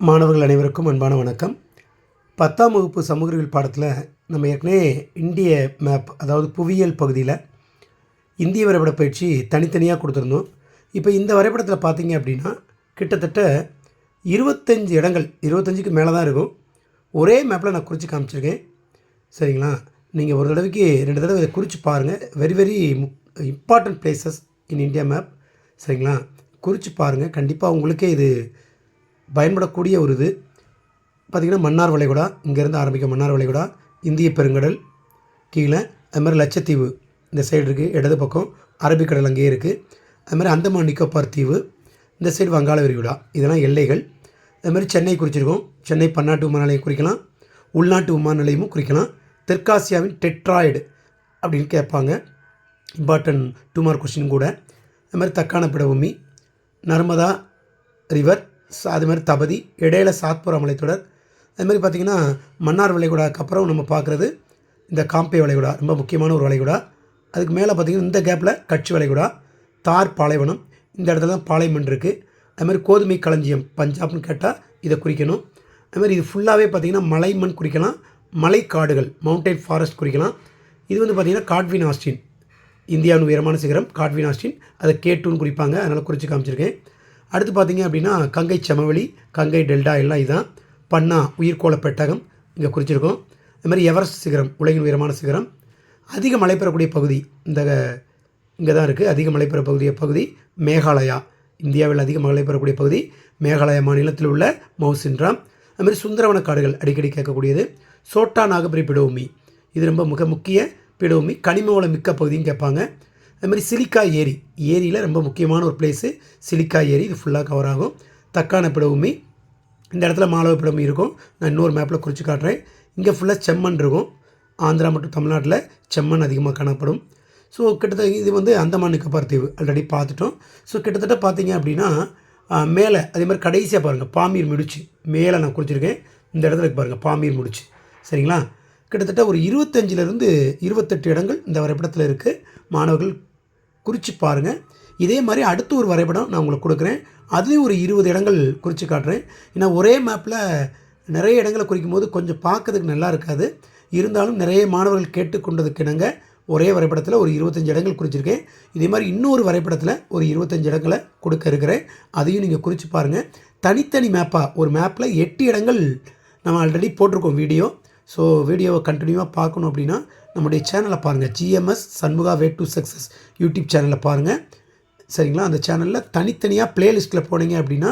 மாணவர்கள் அனைவருக்கும் அன்பான வணக்கம். 10ஆம் வகுப்பு சமூக அறிவியல் பாடத்தில் நம்ம ஏற்கனவே இந்திய மேப், அதாவது புவியியல் பகுதியில் இந்திய வரைபட பயிற்சி தனித்தனியாக கொடுத்துருந்தோம். இப்போ இந்த வரைபடத்தில் பார்த்தீங்க அப்படின்னா கிட்டத்தட்ட 25 இடங்கள், 25க்கு மேலே தான் இருக்கும். ஒரே மேப்பில் நான் குறித்து காமிச்சிருக்கேன். சரிங்களா? நீங்கள் ஒரு தடவைக்கு 2 தடவை இதை குறித்து பாருங்கள். Very important places in India map. சரிங்களா? குறித்து பாருங்கள். கண்டிப்பாக உங்களுக்கே இது பயன்படக்கூடிய ஒரு இது. பார்த்திங்கன்னா மன்னார் வளைகுடா, இங்கேருந்து ஆரம்பிக்க மன்னார் வளைகுடா, இந்திய பெருங்கடல் கீழே, அது மாதிரி லட்சத்தீவு இந்த சைடு இருக்குது, இடது பக்கம் அரபிக்கடல் அங்கேயே இருக்குது. அது மாதிரி அந்தமான் நிக்கோபார் தீவு, இந்த சைடு வங்காள விரிகுடா, இதெல்லாம் எல்லைகள். அது மாதிரி சென்னை குறிச்சிருக்கோம். சென்னை பன்னாட்டு விமான நிலையம் குறிக்கலாம், உள்நாட்டு விமான நிலையமும் குறிக்கலாம். தெற்காசியாவின் டெட்ராய்டு அப்படின்னு கேட்பாங்க, இம்பார்ட்டன்ட் 2 மார்க் கொஸ்டின் கூட. அது மாதிரி தக்கான பீடபூமி, நர்மதா ரிவர், அது மாதிரி தபதி, இடையில சாத்புரா மலைத்தொடர். அதுமாதிரி பார்த்திங்கன்னா மன்னார் வளைகுடாக்கு அப்புறம் நம்ம பார்க்குறது இந்த காம்பே வளைகுடா, ரொம்ப முக்கியமான ஒரு வளைகுடா. அதுக்கு மேலே பார்த்திங்கன்னா இந்த கேப்பில் கட்சி வளைகுடா, தார் பாலைவனம், இந்த இடத்துல தான் பாலைமண் இருக்குது. அதுமாதிரி கோதுமை களஞ்சியம் பஞ்சாப்னு கேட்டால் இதை குறிக்கணும். அதுமாதிரி இது ஃபுல்லாகவே பார்த்திங்கன்னா மலைமண் குறிக்கலாம், மலைக்காடுகள் மவுண்டைன் ஃபாரஸ்ட் குறிக்கலாம். இது வந்து பார்த்திங்கன்னா காட்வின் ஆஸ்டின், இந்தியாவின் உயரமான சிகரம் காட்வின் ஆஸ்டின், அதை K2ன்னு குறிப்பாங்க, அதனால் குறித்து காமிச்சிருக்கேன். அடுத்து பார்த்திங்க அப்படின்னா கங்கை சமவெளி, கங்கை டெல்டா எல்லாம் இதுதான். பன்னா உயிர்கோள பெட்டகம் இங்கே குறிச்சிருக்கோம். அது மாதிரி எவரெஸ்ட் சிகரம், உலகின் உயரமான சிகரம். அதிக மழை பெறக்கூடிய பகுதி இங்கே தான் இருக்குது. அதிக மழை பெற பகுதி மேகாலயா, இந்தியாவில் அதிக மழை பெறக்கூடிய பகுதி மேகாலயா மாநிலத்தில் உள்ள மவுசின்ராம். அதுமாதிரி சுந்தரவன காடுகள் அடிக்கடி கேட்கக்கூடியது. சோட்டா நாகபுரி பீடபூமி, இது ரொம்ப முக்கிய பீடபூமி, கனிம வளம் மிக்க பகுதின்னு கேட்பாங்க. அதுமாதிரி சிலிக்கா ஏரி, ஏரியில் ரொம்ப முக்கியமான ஒரு பிளேஸு சிலிக்கா ஏரி, இது ஃபுல்லாக கவர் ஆகும். தக்கான பீடபூமி, இந்த இடத்துல மாலவ பீடபூமி இருக்கும், நான் இன்னொரு மேப்பில் குறித்து காட்டுறேன். இங்கே ஃபுல்லாக செம்மண் இருக்கும். ஆந்திரா மற்றும் தமிழ்நாட்டில் செம்மண் அதிகமாக காணப்படும். ஸோ கிட்டத்தட்ட இது வந்து அந்தமான் நிக்கோபார் தீவு ஆல்ரெடி பார்த்துட்டோம். ஸோ கிட்டத்தட்ட பார்த்தீங்க அப்படின்னா மேலே அதே மாதிரி கடைசியாக பாருங்கள் பாமீர் முடிச்சு, மேலே நான் குறிச்சிருக்கேன். இந்த இடத்துல பாருங்கள் பாமீர் முடிச்சு. சரிங்களா? கிட்டத்தட்ட ஒரு 25லேருந்து 28 இடங்கள் இந்த வரைபடத்தில் இருக்குது. மாணவர்கள் குறித்து பாருங்கள். இதே மாதிரி அடுத்த ஒரு வரைபடம் நான் உங்களுக்கு கொடுக்குறேன், அதுலேயும் ஒரு 20 இடங்கள் குறித்து காட்டுறேன். ஏன்னா ஒரே மேப்பில் நிறைய இடங்களை குறிக்கும் போது கொஞ்சம் பார்க்கறதுக்கு நல்லா இருக்காது. இருந்தாலும் நிறைய மாணவர்கள் கேட்டுக்கொண்டதுக்கு இணங்க ஒரே வரைபடத்தில் ஒரு 25 இடங்கள் குறிச்சிருக்கேன். இதே மாதிரி இன்னொரு வரைபடத்தில் ஒரு 25 இடங்களை கொடுக்க இருக்கிறேன், அதையும் நீங்கள் குறித்து பாருங்கள். தனித்தனி மேப்பாக ஒரு மேப்பில் 8 இடங்கள் நம்ம ஆல்ரெடி போட்டிருக்கோம் வீடியோ. ஸோ வீடியோவை கண்டினியூவாக பார்க்கணும் அப்படின்னா நம்முடைய சேனலை பாருங்கள், GMS Shanmuga way to success YouTube சேனலை பாருங்கள். சரிங்களா? அந்த சேனலில் தனித்தனியாக ப்ளேலிஸ்ட்டில் போனீங்க அப்படின்னா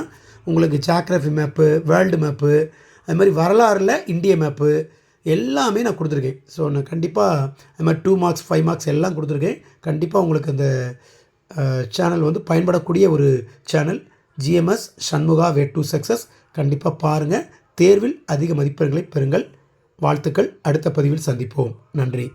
உங்களுக்கு ஜியாகிரஃபி மேப்பு, வேர்ல்டு மேப்பு, அது மாதிரி வரலாறில் இந்திய மேப்பு எல்லாமே நான் கொடுத்துருக்கேன். ஸோ நான் கண்டிப்பாக அது மாதிரி 2 மார்க்ஸ் 5 மார்க்ஸ் எல்லாம் கொடுத்துருக்கேன். கண்டிப்பாக உங்களுக்கு அந்த சேனல் வந்து பயன்படக்கூடிய ஒரு channel. GMS Shanmuga way to success கண்டிப்பாக பாருங்கள். தேர்வில் அதிக மதிப்பெண்களை பெறுங்கள். வாழ்த்துக்கள். அடுத்த பதிவில் சந்திப்போம். நன்றி.